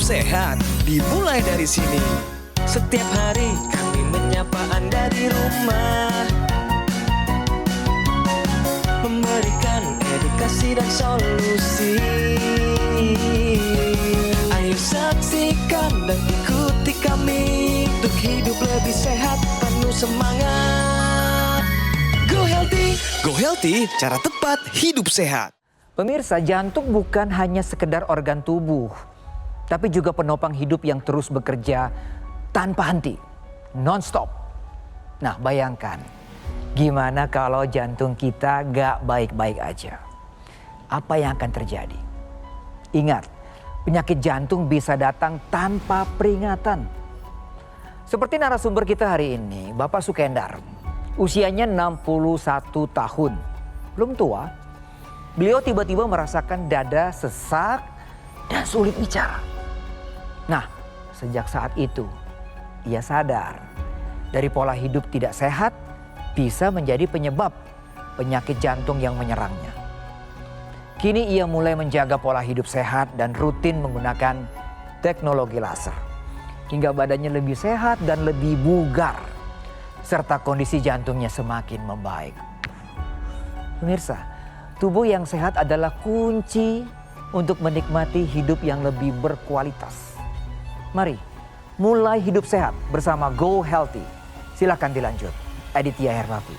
sehat dimulai dari sini. Setiap hari kami menyapa Anda di rumah, memberikan edukasi dan solusi. Ayo saksikan dan ikuti kami untuk hidup lebih sehat, penuh semangat. Go healthy, cara tepat hidup sehat. Pemirsa, jantung bukan hanya sekedar organ tubuh, tapi juga penopang hidup yang terus bekerja tanpa henti, non-stop. Nah, bayangkan, gimana kalau jantung kita gak baik-baik aja? Apa yang akan terjadi? Ingat, penyakit jantung bisa datang tanpa peringatan. Seperti narasumber kita hari ini, Bapak Sukendar. Usianya 61 tahun, belum tua. Beliau tiba-tiba merasakan dada sesak dan sulit bicara. Nah, sejak saat itu ia sadar dari pola hidup tidak sehat bisa menjadi penyebab penyakit jantung yang menyerangnya. Kini ia mulai menjaga pola hidup sehat dan rutin menggunakan teknologi laser. Hingga badannya lebih sehat dan lebih bugar. Serta kondisi jantungnya semakin membaik. Pemirsa, tubuh yang sehat adalah kunci untuk menikmati hidup yang lebih berkualitas. Mari mulai hidup sehat bersama Go Healthy. Silakan dilanjut. Aditya Hermavi.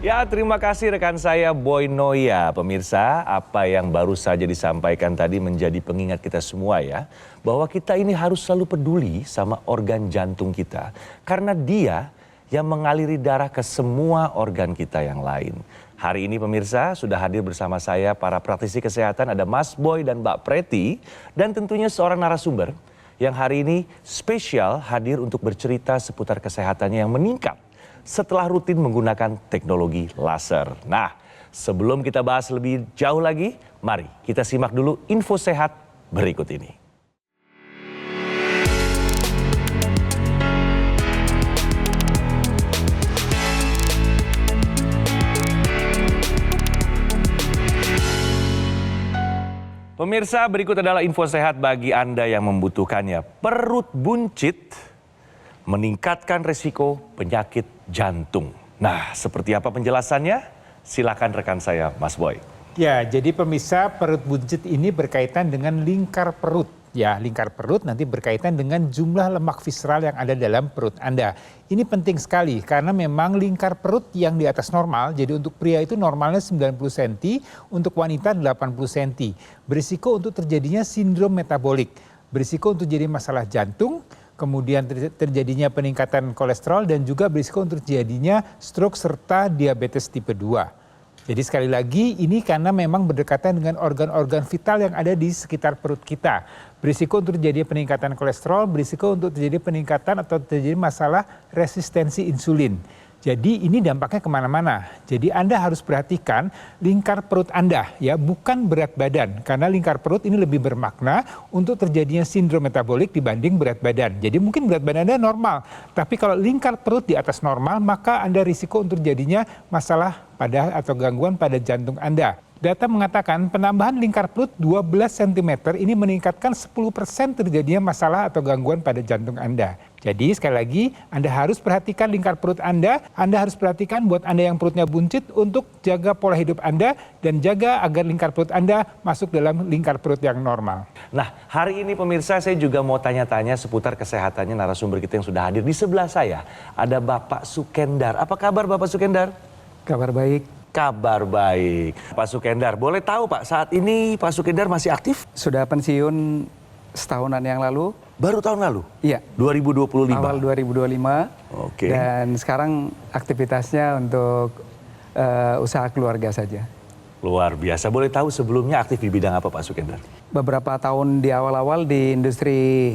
Ya, terima kasih rekan saya Boy Noya. Pemirsa, apa yang baru saja disampaikan tadi menjadi pengingat kita semua ya. Bahwa kita ini harus selalu peduli sama organ jantung kita. Karena dia yang mengaliri darah ke semua organ kita yang lain. Hari ini pemirsa sudah hadir bersama saya para praktisi kesehatan, ada Mas Boy dan Mbak Preti. Dan tentunya seorang narasumber yang hari ini spesial hadir untuk bercerita seputar kesehatannya yang meningkat setelah rutin menggunakan teknologi laser. Nah, sebelum kita bahas lebih jauh lagi, mari kita simak dulu info sehat berikut ini. Pemirsa, berikut adalah info sehat bagi Anda yang membutuhkannya. Perut buncit meningkatkan risiko penyakit jantung. Nah, seperti apa penjelasannya? Silakan rekan saya, Mas Boy. Ya, jadi pemirsa, perut buncit ini berkaitan dengan lingkar perut. Ya, lingkar perut nanti berkaitan dengan jumlah lemak visceral yang ada dalam perut Anda. Ini penting sekali karena memang lingkar perut yang di atas normal, jadi untuk pria itu normalnya 90 cm, untuk wanita 80 cm. Berisiko untuk terjadinya sindrom metabolik, berisiko untuk jadi masalah jantung, kemudian terjadinya peningkatan kolesterol dan juga berisiko untuk terjadinya stroke serta diabetes tipe 2. Jadi sekali lagi ini karena memang berdekatan dengan organ-organ vital yang ada di sekitar perut kita. Berisiko untuk terjadi peningkatan kolesterol, berisiko untuk terjadi peningkatan atau terjadi masalah resistensi insulin. Jadi ini dampaknya kemana-mana. Jadi Anda harus perhatikan lingkar perut Anda ya, bukan berat badan. Karena lingkar perut ini lebih bermakna untuk terjadinya sindrom metabolik dibanding berat badan. Jadi mungkin berat badan Anda normal. Tapi kalau lingkar perut di atas normal, maka Anda risiko untuk terjadinya masalah pada atau gangguan pada jantung Anda. Data mengatakan penambahan lingkar perut 12 cm ini meningkatkan 10% terjadinya masalah atau gangguan pada jantung Anda. Jadi sekali lagi Anda harus perhatikan lingkar perut Anda harus perhatikan buat Anda yang perutnya buncit untuk jaga pola hidup Anda dan jaga agar lingkar perut Anda masuk dalam lingkar perut yang normal. Nah, hari ini pemirsa saya juga mau tanya-tanya seputar kesehatannya narasumber kita yang sudah hadir. Di sebelah saya ada Bapak Sukendar. Apa kabar Bapak Sukendar? Kabar baik. Kabar baik. Pak Sukendar, boleh tahu Pak, saat ini Pak Sukendar masih aktif? Sudah pensiun setahunan yang lalu. Baru tahun lalu? Iya. 2025? Awal 2025. Oke. Dan sekarang aktivitasnya untuk usaha keluarga saja. Luar biasa. Boleh tahu sebelumnya aktif di bidang apa Pak Sukendar? Beberapa tahun di awal-awal di industri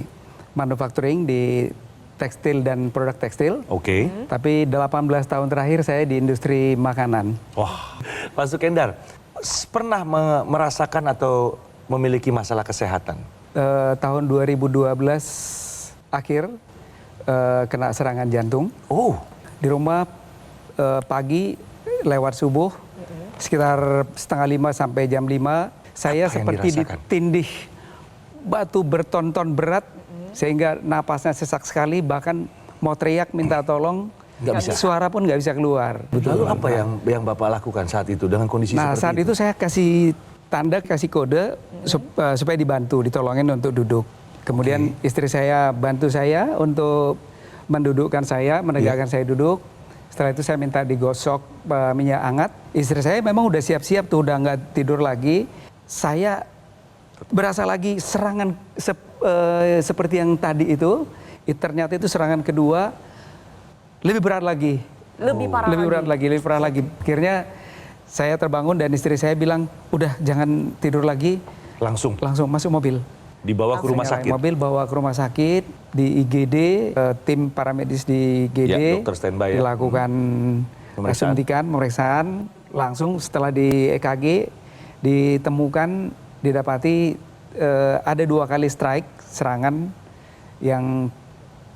manufacturing, di tekstil dan produk tekstil. Oke. Tapi 18 tahun terakhir saya di industri makanan. Wah, Pak Sukendar, pernah merasakan atau memiliki masalah kesehatan? Tahun 2012 akhir kena serangan jantung. Oh. Di rumah pagi lewat subuh sekitar 4:30 sampai jam 5 saya seperti ditindih batu berton-ton berat sehingga napasnya sesak sekali, bahkan mau teriak minta tolong Nggak bisa. suara pun nggak bisa keluar. Lalu apa yang Bapak lakukan saat itu dengan kondisi Nah, seperti saat itu saya kasih tanda, kasih kode supaya dibantu, ditolongin untuk duduk. Kemudian istri saya bantu saya untuk mendudukkan saya, menegakkan saya duduk. Setelah itu saya minta digosok minyak hangat. Istri saya memang udah siap-siap tuh, udah nggak tidur lagi. Saya berasa lagi serangan seperti yang tadi itu. Ternyata itu serangan kedua lebih berat lagi. Lebih parah Lebih parah lagi. Akhirnya saya terbangun dan istri saya bilang, udah jangan tidur lagi. langsung Langsung masuk mobil. dibawa ke rumah sakit. Mobil bawa ke rumah sakit, di IGD, tim paramedis di IGD, Ya, dokter standby ya. dilakukan suntikan, pemeriksaan, langsung setelah di EKG ditemukan, didapati ada 2 kali strike, serangan yang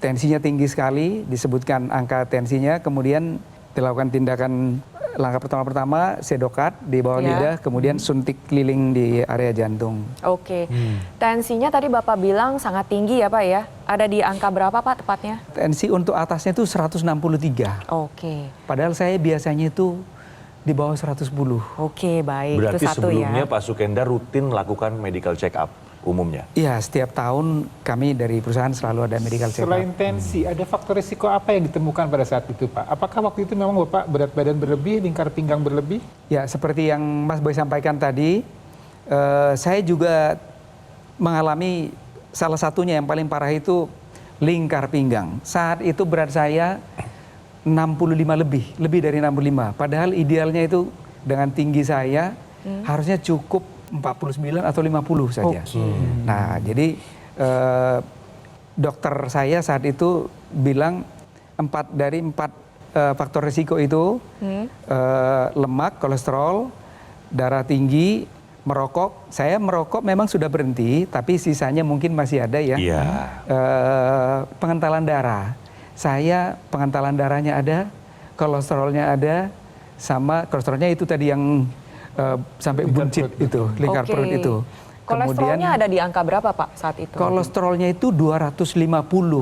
tensinya tinggi sekali, disebutkan angka tensinya, kemudian dilakukan tindakan langkah pertama sedokat di bawah lidah, kemudian suntik keliling di area jantung. Oke. Tensinya tadi Bapak bilang sangat tinggi ya Pak ya? Ada di angka berapa Pak tepatnya? Tensi untuk atasnya itu 163. Oke. Padahal saya biasanya itu di bawah 110. Oke, baik. Berarti Itu satu sebelumnya ya. Pak Sukendar rutin melakukan medical check up umumnya. Iya, setiap tahun kami dari perusahaan selalu ada medical check up. Selain tensi, ada faktor risiko apa yang ditemukan pada saat itu, Pak? Apakah waktu itu memang Bapak berat badan berlebih, lingkar pinggang berlebih? Ya, seperti yang Mas Boy sampaikan tadi, saya juga mengalami salah satunya yang paling parah itu lingkar pinggang. Saat itu berat saya 65 lebih dari 65. Padahal idealnya itu dengan tinggi saya harusnya cukup 49 atau 50 saja. Nah, jadi dokter saya saat itu bilang 4 faktor risiko itu lemak, kolesterol, darah tinggi, merokok. Saya merokok memang sudah berhenti, tapi sisanya mungkin masih ada ya. Iya. Pengentalan darah. Saya pengentalan darahnya ada, kolesterolnya ada, sama kolesterolnya itu tadi yang sampai buncit itu, lingkar Oke. perut itu. Kolesterolnya ada di angka berapa Pak saat itu? Kolesterolnya itu 250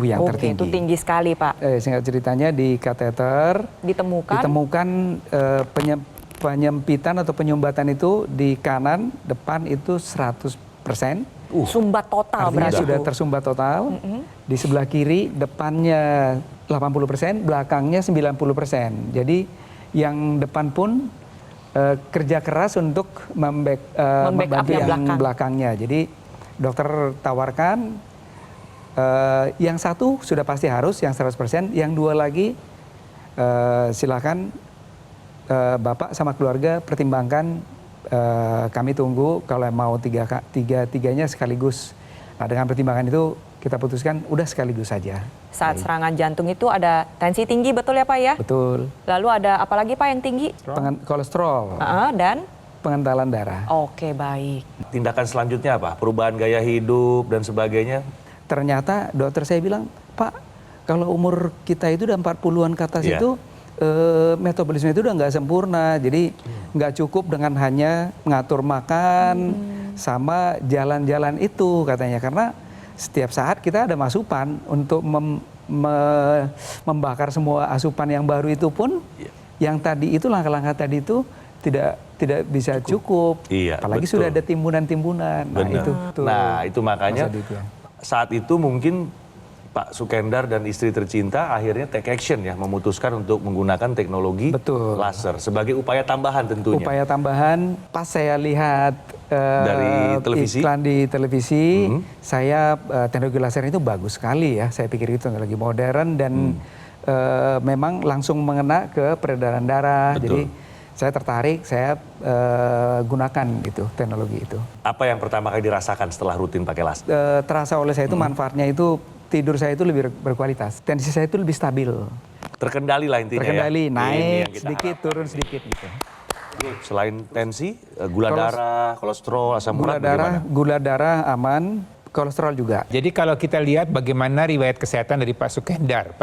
yang Oke, tertinggi. itu tinggi sekali Pak. Singkat ceritanya di kateter ditemukan penyempitan atau penyumbatan itu di kanan, depan itu 100%. Sumbat total Artinya berarti. sudah tersumbat total. Di sebelah kiri depannya 80%, belakangnya 90%. Jadi yang depan pun kerja keras untuk membantu yang belakangnya. Jadi dokter tawarkan yang satu sudah pasti harus, yang 100%, yang 2 lagi silakan Bapak sama keluarga pertimbangkan, kami tunggu kalau mau tiganya sekaligus. Nah, dengan pertimbangan itu kita putuskan udah sekaligus saja. Saat serangan jantung itu ada tensi tinggi, betul ya Pak ya? Betul. Lalu ada apa lagi Pak yang tinggi? Kolesterol, Dan? pengentalan darah. Oke, baik. Tindakan selanjutnya apa? Perubahan gaya hidup dan sebagainya? Ternyata dokter saya bilang, Pak, kalau umur kita itu udah 40-an ke atas Iya. itu metabolisme itu udah nggak sempurna. Jadi nggak cukup dengan hanya mengatur makan sama jalan-jalan itu katanya. Karena setiap saat kita ada masupan untuk membakar semua asupan yang baru itu pun yang tadi itu langkah-langkah tadi itu tidak bisa cukup. Iya, Apalagi betul. sudah ada timbunan-timbunan. Nah, Benar. itu. Nah, itu makanya Mas Aditya. saat itu mungkin Pak Sukendar dan istri tercinta akhirnya take action ya, memutuskan untuk menggunakan teknologi Betul. laser sebagai upaya tambahan tentunya. Upaya tambahan, pas saya lihat Dari televisi? iklan di televisi, saya teknologi laser itu bagus sekali ya. Saya pikir itu teknologi modern dan memang langsung mengena ke peredaran darah. Betul. Jadi saya tertarik, saya gunakan itu teknologi itu. Apa yang pertama kali dirasakan setelah rutin pakai laser? Terasa oleh saya itu manfaatnya itu tidur saya itu lebih berkualitas, tensi saya itu lebih stabil, Terkendali lah intinya terkendali, ya. Ini yang naik kita sedikit, harapkan. turun sedikit gitu. Selain tensi, gula darah, kolesterol, asam Gula urat bagaimana? darah aman, kolesterol juga. Jadi kalau kita lihat bagaimana riwayat kesehatan dari Pak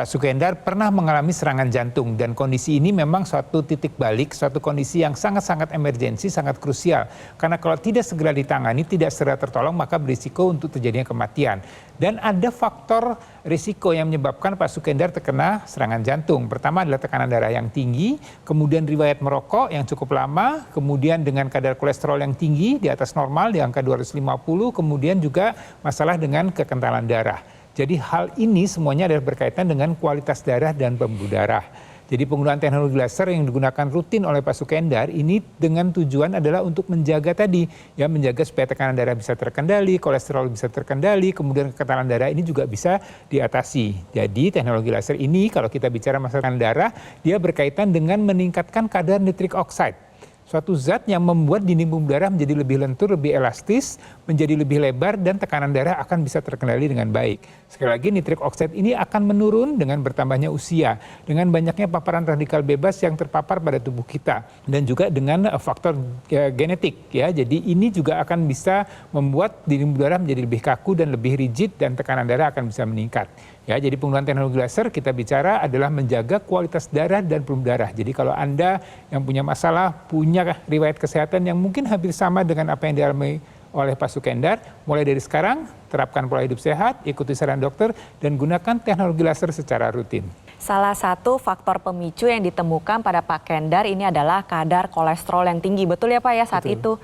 Sukendar pernah mengalami serangan jantung dan kondisi ini memang suatu titik balik, suatu kondisi yang sangat-sangat emergensi, sangat krusial. Karena kalau tidak segera ditangani, tidak segera tertolong, maka berisiko untuk terjadinya kematian. Dan ada faktor risiko yang menyebabkan Pak Sukendar terkena serangan jantung. Pertama adalah tekanan darah yang tinggi, kemudian riwayat merokok yang cukup lama, kemudian dengan kadar kolesterol yang tinggi di atas normal di angka 250, kemudian juga masalah dengan kekentalan darah. Jadi hal ini semuanya adalah berkaitan dengan kualitas darah dan pembuluh darah. Jadi penggunaan teknologi laser yang digunakan rutin oleh Pak Sukendar ini dengan tujuan adalah untuk menjaga tadi, ya menjaga supaya tekanan darah bisa terkendali, kolesterol bisa terkendali, kemudian kekentalan darah ini juga bisa diatasi. Jadi teknologi laser ini kalau kita bicara masalah tekanan darah, dia berkaitan dengan meningkatkan kadar nitric oxide. Suatu zat yang membuat dinding pembuluh darah menjadi lebih lentur, lebih elastis, menjadi lebih lebar, dan tekanan darah akan bisa terkendali dengan baik. Sekali lagi, nitric oxide ini akan menurun dengan bertambahnya usia, dengan banyaknya paparan radikal bebas yang terpapar pada tubuh kita, dan juga dengan faktor genetik. Ya, jadi ini juga akan bisa membuat dinding pembuluh darah menjadi lebih kaku dan lebih rigid, dan tekanan darah akan bisa meningkat. Ya, jadi penggunaan teknologi laser kita bicara adalah menjaga kualitas darah dan pembuluh darah. Jadi kalau Anda yang punya masalah, punya riwayat kesehatan yang mungkin hampir sama dengan apa yang dialami oleh Pak Sukendar, mulai dari sekarang terapkan pola hidup sehat, ikuti saran dokter, dan gunakan teknologi laser secara rutin. Salah satu faktor pemicu yang ditemukan pada Pak Kendar ini adalah kadar kolesterol yang tinggi. Betul ya Pak ya saat itu?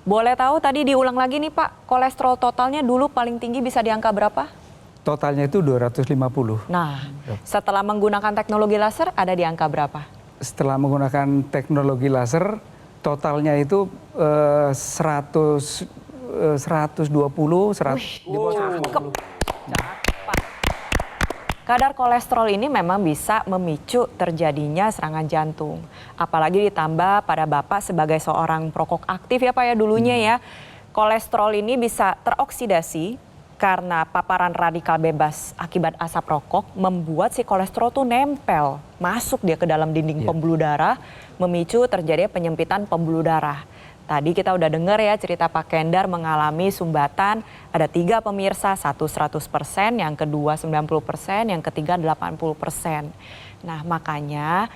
Boleh tahu tadi diulang lagi nih Pak, kolesterol totalnya dulu paling tinggi bisa di angka berapa? Totalnya itu 250. Nah, setelah menggunakan teknologi laser ada di angka berapa? Setelah menggunakan teknologi laser, totalnya itu 120, 100 di bawah 150. Kadar kolesterol ini memang bisa memicu terjadinya serangan jantung. Apalagi ditambah pada Bapak sebagai seorang perokok aktif ya Pak ya dulunya ya. Kolesterol ini bisa teroksidasi karena paparan radikal bebas akibat asap rokok membuat si kolesterol tuh nempel, masuk dia ke dalam dinding pembuluh darah, memicu terjadinya penyempitan pembuluh darah. Tadi kita udah dengar ya cerita Pak Kendar mengalami sumbatan, ada 3 pemirsa, satu 100%, yang kedua 90%, yang ketiga 80%. Nah makanya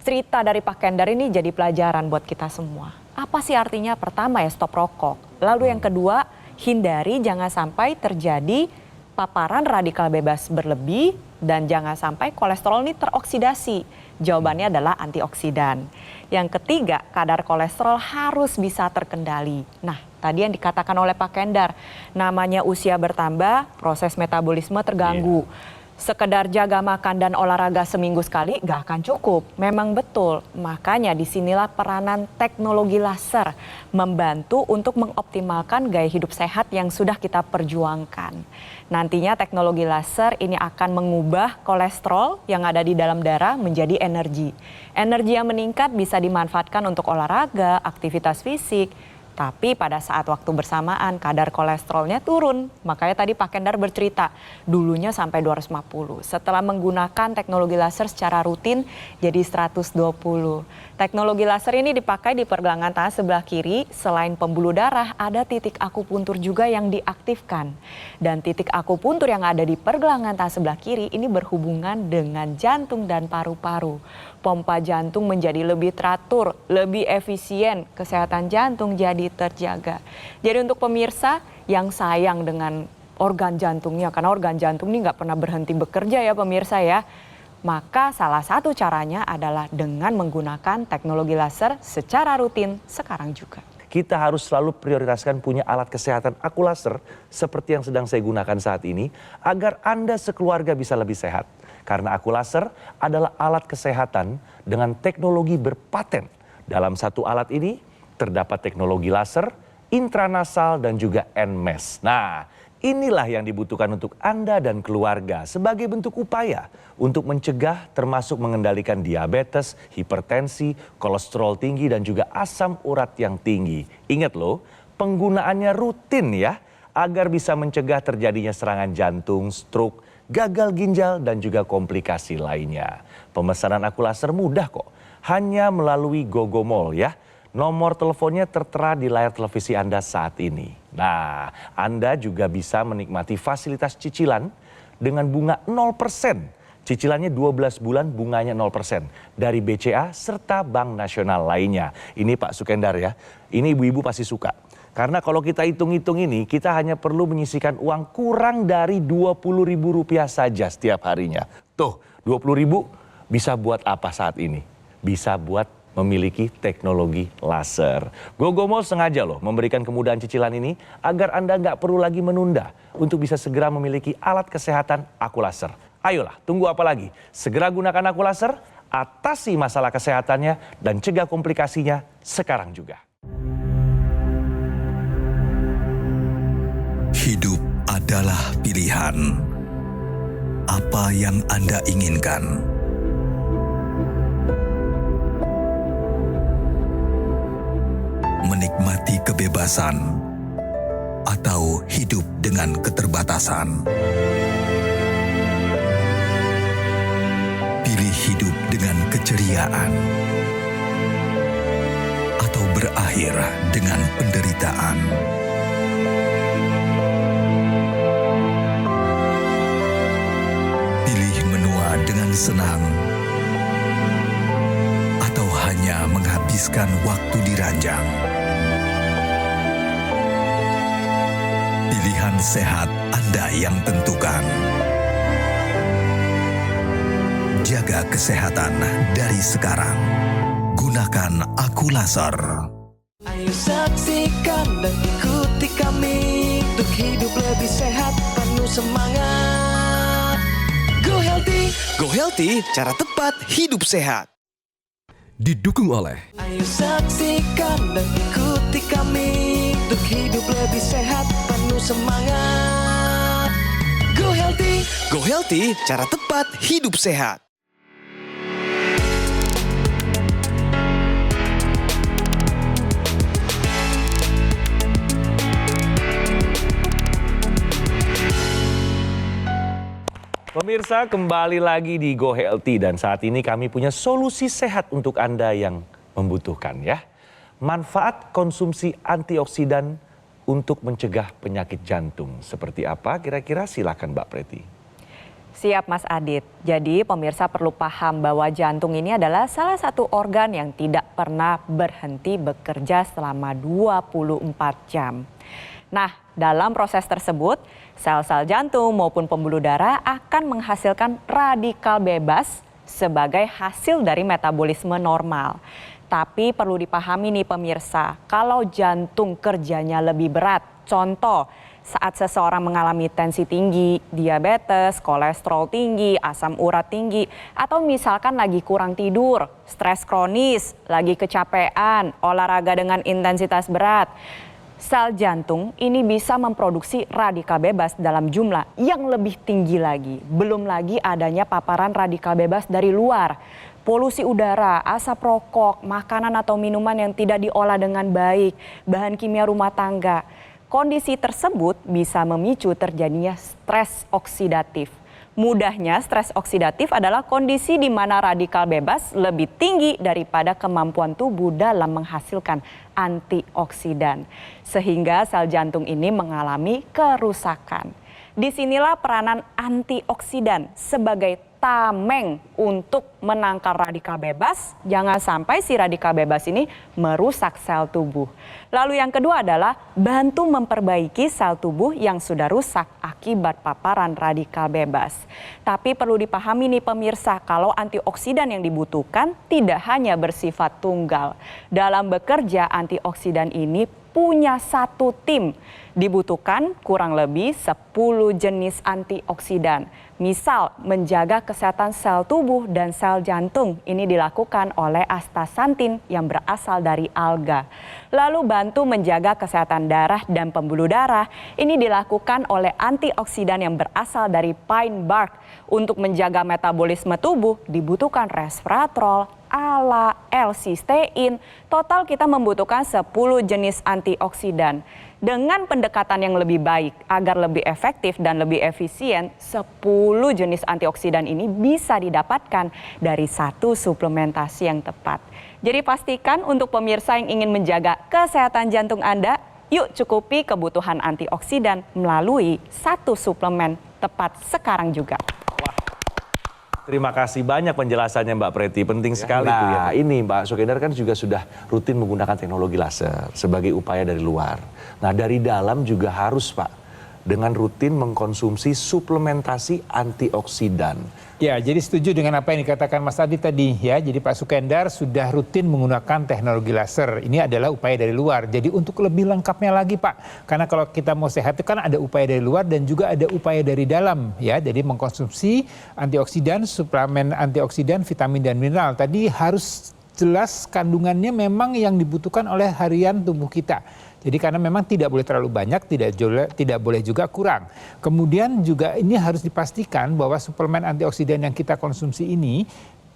cerita dari Pak Kendar ini jadi pelajaran buat kita semua. Apa sih artinya? Pertama ya stop rokok, lalu yang kedua hindari jangan sampai terjadi paparan radikal bebas berlebih dan jangan sampai kolesterol ini teroksidasi. Jawabannya adalah antioksidan. Yang ketiga, kadar kolesterol harus bisa terkendali. Nah, tadi yang dikatakan oleh Pak Kendar, namanya usia bertambah, proses metabolisme terganggu. Sekedar jaga makan dan olahraga seminggu sekali gak akan cukup. Memang betul, makanya disinilah peranan teknologi laser membantu untuk mengoptimalkan gaya hidup sehat yang sudah kita perjuangkan. Nantinya teknologi laser ini akan mengubah kolesterol yang ada di dalam darah menjadi energi. Energi yang meningkat bisa dimanfaatkan untuk olahraga, aktivitas fisik. Tapi pada saat waktu bersamaan kadar kolesterolnya turun. Makanya tadi Pak Kendar bercerita dulunya sampai 250. Setelah menggunakan teknologi laser secara rutin jadi 120. Teknologi laser ini dipakai di pergelangan tangan sebelah kiri. Selain pembuluh darah ada titik akupuntur juga yang diaktifkan. Dan titik akupuntur yang ada di pergelangan tangan sebelah kiri ini berhubungan dengan jantung dan paru-paru. Pompa jantung menjadi lebih teratur, lebih efisien, kesehatan jantung jadi terjaga. Jadi untuk pemirsa yang sayang dengan organ jantungnya, karena organ jantung ini nggak pernah berhenti bekerja ya pemirsa ya, maka salah satu caranya adalah dengan menggunakan teknologi laser secara rutin sekarang juga. Kita harus selalu prioritaskan punya alat kesehatan aku laser seperti yang sedang saya gunakan saat ini agar Anda sekeluarga bisa lebih sehat. Karena aku laser adalah alat kesehatan dengan teknologi berpaten. Dalam satu alat ini terdapat teknologi laser, intranasal dan juga NMES. Nah, inilah yang dibutuhkan untuk Anda dan keluarga sebagai bentuk upaya untuk mencegah termasuk mengendalikan diabetes, hipertensi, kolesterol tinggi dan juga asam urat yang tinggi. Ingat loh, penggunaannya rutin ya agar bisa mencegah terjadinya serangan jantung, stroke, gagal ginjal dan juga komplikasi lainnya. Pemesanan aku laser mudah kok, hanya melalui GoGo Mall ya. Nomor teleponnya tertera di layar televisi Anda saat ini. Nah, Anda juga bisa menikmati fasilitas cicilan dengan bunga 0%. Cicilannya 12 bulan, bunganya 0% dari BCA serta Bank Nasional lainnya. Ini Pak Sukendar ya, ini ibu-ibu pasti suka. Karena kalau kita hitung-hitung ini, kita hanya perlu menyisihkan uang kurang dari Rp20.000 saja setiap harinya. Tuh, 20.000 bisa buat apa saat ini? Bisa buat memiliki teknologi laser. GoGo Mall sengaja loh memberikan kemudahan cicilan ini agar Anda nggak perlu lagi menunda untuk bisa segera memiliki alat kesehatan Aku Laser. Ayolah, tunggu apa lagi? Segera gunakan Aku Laser, atasi masalah kesehatannya dan cegah komplikasinya sekarang juga. Hidup adalah pilihan. Apa yang Anda inginkan? Menikmati kebebasan atau hidup dengan keterbatasan? Pilih hidup dengan keceriaan atau berakhir dengan penderitaan. Pilih menua dengan senang atau hanya menghabiskan waktu di ranjang. Pilihan sehat Anda yang tentukan. Jaga kesehatan dari sekarang. Gunakan Aku Laser. Ayo saksikan dan ikuti kami untuk hidup lebih sehat, penuh semangat. Go Healthy, cara tepat hidup sehat. Didukung oleh Ayo saksikan dan ikuti kami untuk hidup lebih sehat, penuh semangat. Go Healthy, cara tepat hidup sehat. Pemirsa, kembali lagi di Go Healthy dan saat ini kami punya solusi sehat untuk Anda yang membutuhkan ya. Manfaat konsumsi antioksidan untuk mencegah penyakit jantung. Seperti apa kira-kira? Silakan Mbak Preti. Siap Mas Adit. Jadi pemirsa perlu paham bahwa jantung ini adalah salah satu organ yang tidak pernah berhenti bekerja selama 24 jam. Nah, dalam proses tersebut, sel-sel jantung maupun pembuluh darah akan menghasilkan radikal bebas sebagai hasil dari metabolisme normal. Tapi perlu dipahami nih pemirsa, kalau jantung kerjanya lebih berat, contoh saat seseorang mengalami tensi tinggi, diabetes, kolesterol tinggi, asam urat tinggi, atau misalkan lagi kurang tidur, stres kronis, lagi kecapean, olahraga dengan intensitas berat, sel jantung ini bisa memproduksi radikal bebas dalam jumlah yang lebih tinggi lagi. Belum lagi adanya paparan radikal bebas dari luar. Polusi udara, asap rokok, makanan atau minuman yang tidak diolah dengan baik, bahan kimia rumah tangga. Kondisi tersebut bisa memicu terjadinya stres oksidatif. Mudahnya, stres oksidatif adalah kondisi di mana radikal bebas lebih tinggi daripada kemampuan tubuh dalam menghasilkan antioksidan. Sehingga sel jantung ini mengalami kerusakan. Disinilah peranan antioksidan sebagai tameng untuk menangkal radikal bebas. Jangan sampai si radikal bebas ini merusak sel tubuh. Lalu yang kedua adalah bantu memperbaiki sel tubuh yang sudah rusak akibat paparan radikal bebas. Tapi perlu dipahami nih pemirsa, kalau antioksidan yang dibutuhkan tidak hanya bersifat tunggal. Dalam bekerja, antioksidan ini punya satu tim. Dibutuhkan kurang lebih 10 jenis antioksidan. Misal menjaga kesehatan sel tubuh dan sel jantung ini dilakukan oleh astaxanthin yang berasal dari alga. Lalu bantu menjaga kesehatan darah dan pembuluh darah ini dilakukan oleh antioksidan yang berasal dari pine bark. Untuk menjaga metabolisme tubuh dibutuhkan resveratrol, ALA, L-cysteine. Total kita membutuhkan 10 jenis antioksidan. Dengan pendekatan yang lebih baik agar lebih efektif dan lebih efisien, 10 jenis antioksidan ini bisa didapatkan dari satu suplementasi yang tepat. Jadi pastikan untuk pemirsa yang ingin menjaga kesehatan jantung Anda, yuk cukupi kebutuhan antioksidan melalui satu suplemen tepat sekarang juga. Terima kasih banyak penjelasannya Mbak Preti, penting sekali itu ya. Ini Mbak Sukendar kan juga sudah rutin menggunakan teknologi laser sebagai upaya dari luar. Nah dari dalam juga harus Pak, dengan rutin mengkonsumsi suplementasi antioksidan. Ya, jadi setuju dengan apa yang dikatakan Mas Adi tadi ya. Jadi Pak Sukendar sudah rutin menggunakan teknologi laser. Ini adalah upaya dari luar. Jadi untuk lebih lengkapnya lagi Pak, karena kalau kita mau sehat itu kan ada upaya dari luar dan juga ada upaya dari dalam ya. Jadi mengkonsumsi antioksidan, suplemen antioksidan, vitamin dan mineral. Tadi harus jelas kandungannya memang yang dibutuhkan oleh harian tubuh kita. Jadi karena memang tidak boleh terlalu banyak, tidak boleh juga kurang. Kemudian juga ini harus dipastikan bahwa suplemen antioksidan yang kita konsumsi ini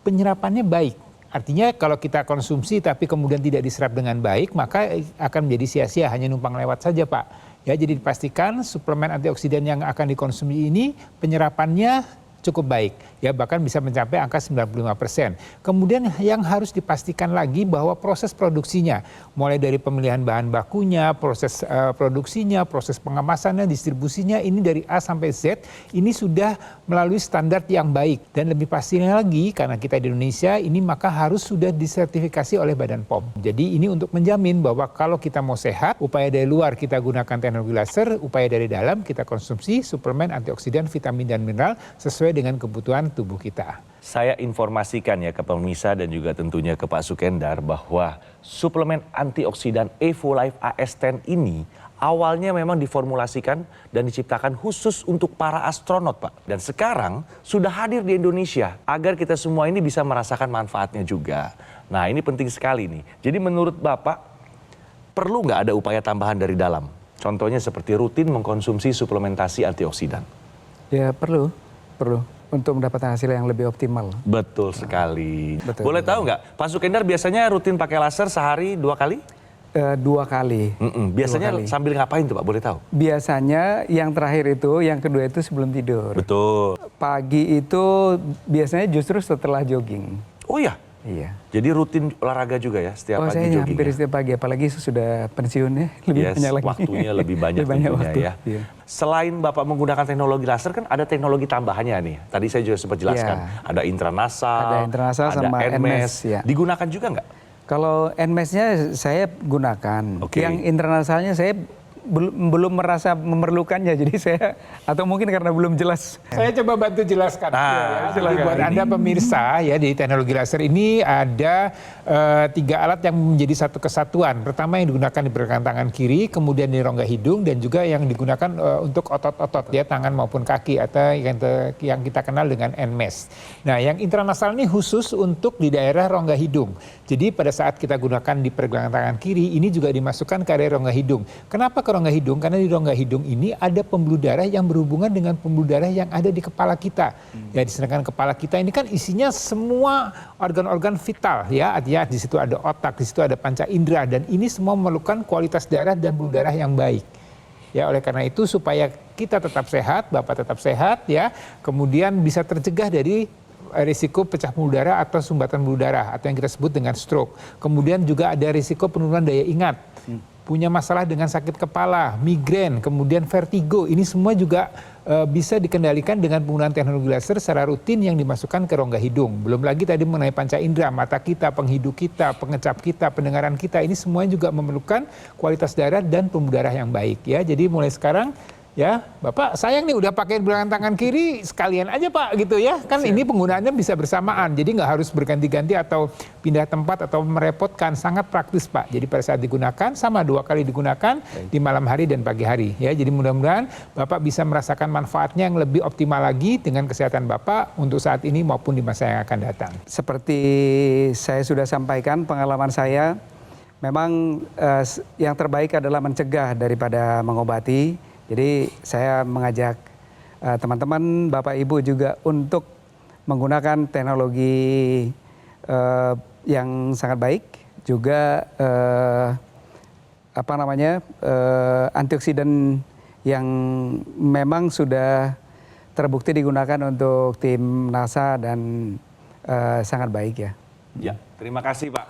penyerapannya baik. Artinya kalau kita konsumsi tapi kemudian tidak diserap dengan baik, maka akan menjadi sia-sia, hanya numpang lewat saja Pak. Ya, jadi dipastikan suplemen antioksidan yang akan dikonsumsi ini penyerapannya cukup baik, ya bahkan bisa mencapai angka 95%. Kemudian yang harus dipastikan lagi bahwa proses produksinya, mulai dari pemilihan bahan bakunya, proses produksinya, proses pengemasannya, distribusinya, ini dari A sampai Z, ini sudah melalui standar yang baik. Dan lebih pastinya lagi, karena kita di Indonesia, ini maka harus sudah disertifikasi oleh Badan POM. Jadi ini untuk menjamin bahwa kalau kita mau sehat, upaya dari luar kita gunakan teknologi laser, upaya dari dalam kita konsumsi suplemen antioksidan, vitamin dan mineral sesuai dengan kebutuhan tubuh kita. Saya informasikan ya ke pemirsa dan juga tentunya ke Pak Sukendar bahwa suplemen antioksidan Evolife AS10 ini awalnya memang diformulasikan dan diciptakan khusus untuk para astronot Pak. Dan sekarang sudah hadir di Indonesia agar kita semua ini bisa merasakan manfaatnya juga. Nah ini penting sekali nih. Jadi menurut Bapak perlu nggak ada upaya tambahan dari dalam? Contohnya seperti rutin mengkonsumsi suplementasi antioksidan. Ya perlu untuk mendapatkan hasil yang lebih optimal. Betul sekali. Betul. Boleh tahu nggak, Pak Sukendar biasanya rutin pakai laser sehari 2 kali? 2 kali. Biasanya 2 kali. sambil ngapain tuh Pak, boleh tahu? Biasanya yang terakhir itu, yang kedua itu sebelum tidur. Betul. Pagi itu biasanya justru setelah jogging. Oh ya? Iya. Jadi rutin olahraga juga ya setiap pagi saya jogging? hampir setiap pagi, apalagi sudah pensiun ya, lebih banyak lagi. Waktunya lebih banyak tentunya waktu, ya. Iya. Selain Bapak menggunakan teknologi laser kan ada teknologi tambahannya nih. Tadi saya juga sempat jelaskan. Ya. Ada intranasal, Ada intranasal sama NMES, ya. Digunakan juga nggak? Kalau NMES-nya saya gunakan. Oke. Yang internasalnya saya belum merasa memerlukannya, jadi saya atau mungkin karena belum jelas. Saya coba bantu jelaskan. Jadi buat Anda pemirsa ya, di teknologi laser ini ada 3 alat yang menjadi satu kesatuan. Pertama yang digunakan di pergelangan tangan kiri, kemudian di rongga hidung, dan juga yang digunakan untuk otot-otot ya, tangan maupun kaki, atau yang kita kenal dengan NMES. Nah yang intranasal ini khusus untuk di daerah rongga hidung. Jadi pada saat kita gunakan di pergelangan tangan kiri, ini juga dimasukkan ke area rongga hidung. Kenapa ke rongga hidung? Karena di rongga hidung ini ada pembuluh darah yang berhubungan dengan pembuluh darah yang ada di kepala kita. Ya, sedangkan kepala kita ini kan isinya semua organ-organ vital ya. Artinya di situ ada otak, di situ ada panca indera, dan ini semua memerlukan kualitas darah dan pembuluh darah yang baik. Ya, oleh karena itu supaya kita tetap sehat, Bapak tetap sehat ya, kemudian bisa tercegah dari risiko pecah pembuluh darah atau sumbatan pembuluh darah atau yang kita sebut dengan stroke. Kemudian juga ada risiko penurunan daya ingat. Punya masalah dengan sakit kepala, migrain, kemudian vertigo, ini semua juga bisa dikendalikan dengan penggunaan teknologi laser secara rutin yang dimasukkan ke rongga hidung. Belum lagi tadi mengenai panca indera, mata kita, penghidup kita, pengecap kita, pendengaran kita, ini semuanya juga memerlukan kualitas darah dan pembuluh darah yang baik ya. Jadi mulai sekarang ya, Bapak sayang nih udah pakai pergelangan tangan kiri, sekalian aja Pak gitu ya. Kan ini penggunaannya bisa bersamaan, jadi nggak harus berganti-ganti atau pindah tempat atau merepotkan, sangat praktis Pak. Jadi pada saat digunakan sama 2 kali digunakan di malam hari dan pagi hari ya. Jadi mudah-mudahan Bapak bisa merasakan manfaatnya yang lebih optimal lagi dengan kesehatan Bapak untuk saat ini maupun di masa yang akan datang. Seperti saya sudah sampaikan, pengalaman saya memang yang terbaik adalah mencegah daripada mengobati. Jadi saya mengajak teman-teman, Bapak Ibu juga untuk menggunakan teknologi yang sangat baik, juga antioksidan yang memang sudah terbukti digunakan untuk tim NASA dan sangat baik ya. Ya, terima kasih Pak.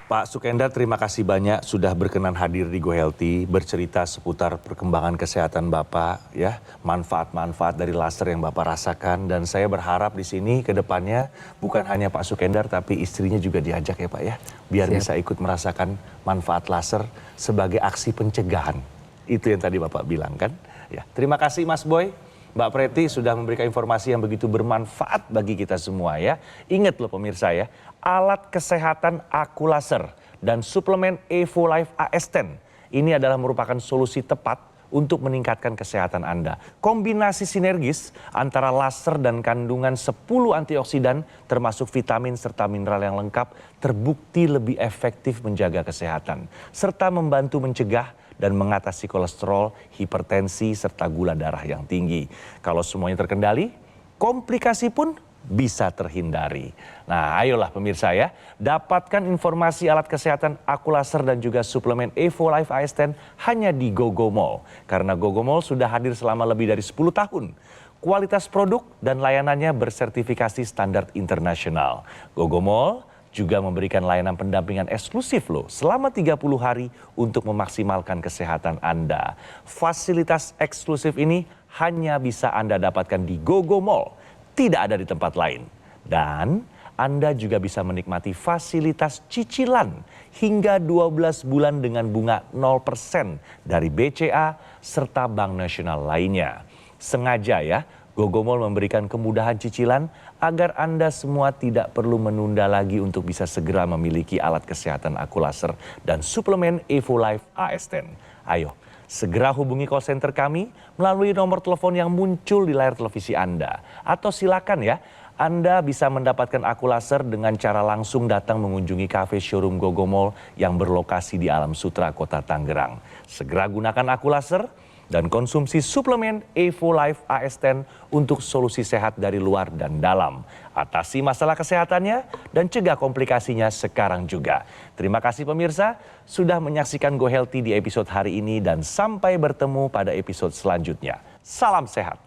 Pak Sukendar, terima kasih banyak sudah berkenan hadir di Go Healthy, bercerita seputar perkembangan kesehatan Bapak, ya, manfaat-manfaat dari laser yang Bapak rasakan. Dan saya berharap di sini ke depannya bukan hanya Pak Sukendar, tapi istrinya juga diajak ya Pak ya, biar bisa ikut merasakan manfaat laser sebagai aksi pencegahan. Itu yang tadi Bapak bilang kan. Ya, terima kasih Mas Boy, Mbak Preti sudah memberikan informasi yang begitu bermanfaat bagi kita semua ya. Ingat loh pemirsa ya, alat kesehatan Aku Laser dan suplemen Evo Life AS10 ini adalah merupakan solusi tepat untuk meningkatkan kesehatan Anda. Kombinasi sinergis antara laser dan kandungan 10 antioksidan termasuk vitamin serta mineral yang lengkap terbukti lebih efektif menjaga kesehatan serta membantu mencegah dan mengatasi kolesterol, hipertensi, serta gula darah yang tinggi. Kalau semuanya terkendali, komplikasi pun bisa terhindari. Nah, ayolah pemirsa ya, dapatkan informasi alat kesehatan Aku Laser dan juga suplemen Evo Life AS10 hanya di GoGo Mall. Karena GoGo Mall sudah hadir selama lebih dari 10 tahun. Kualitas produk dan layanannya bersertifikasi standar internasional. GoGo Mall juga memberikan layanan pendampingan eksklusif loh selama 30 hari untuk memaksimalkan kesehatan Anda. Fasilitas eksklusif ini hanya bisa Anda dapatkan di GoGo Mall, tidak ada di tempat lain. Dan Anda juga bisa menikmati fasilitas cicilan hingga 12 bulan dengan bunga 0% dari BCA serta Bank Nasional lainnya. Sengaja ya, GoGo Mall memberikan kemudahan cicilan agar Anda semua tidak perlu menunda lagi untuk bisa segera memiliki alat kesehatan Aku Laser dan suplemen Evo Life AS10. Ayo, segera hubungi call center kami melalui nomor telepon yang muncul di layar televisi Anda. Atau silakan ya, Anda bisa mendapatkan Aku Laser dengan cara langsung datang mengunjungi kafe showroom GoGo Mall yang berlokasi di Alam Sutra, Kota Tangerang. Segera gunakan Aku Laser dan konsumsi suplemen Evo Life AS10 untuk solusi sehat dari luar dan dalam. Atasi masalah kesehatannya dan cegah komplikasinya sekarang juga. Terima kasih pemirsa sudah menyaksikan Go Healthy di episode hari ini dan sampai bertemu pada episode selanjutnya. Salam sehat.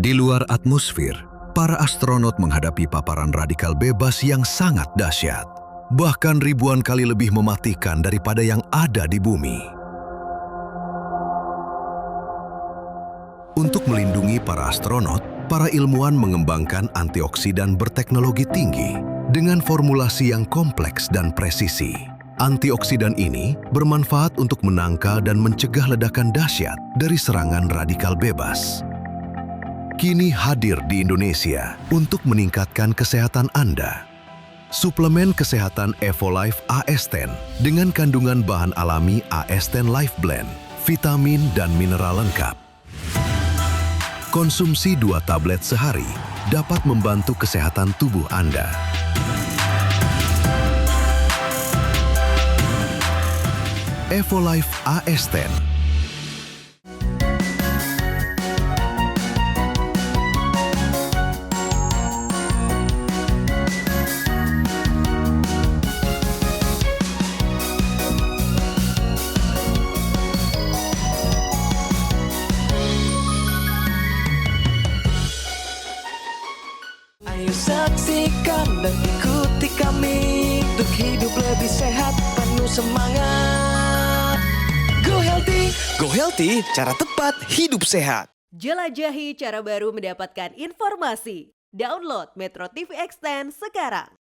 Di luar atmosfer, para astronot menghadapi paparan radikal bebas yang sangat dahsyat. Bahkan ribuan kali lebih mematikan daripada yang ada di bumi. Untuk melindungi para astronot, para ilmuwan mengembangkan antioksidan berteknologi tinggi dengan formulasi yang kompleks dan presisi. Antioksidan ini bermanfaat untuk menangkal dan mencegah ledakan dahsyat dari serangan radikal bebas. Kini hadir di Indonesia untuk meningkatkan kesehatan Anda. Suplemen kesehatan Evo Life AS10 dengan kandungan bahan alami AS10 Life Blend, vitamin dan mineral lengkap. Konsumsi 2 tablet sehari dapat membantu kesehatan tubuh Anda. Evo Life AS10. Ayo saksikan dan ikuti kami untuk hidup lebih sehat, penuh semangat. Go Healthy, cara tepat hidup sehat. Jelajahi cara baru mendapatkan informasi. Download Metro TV Extend sekarang.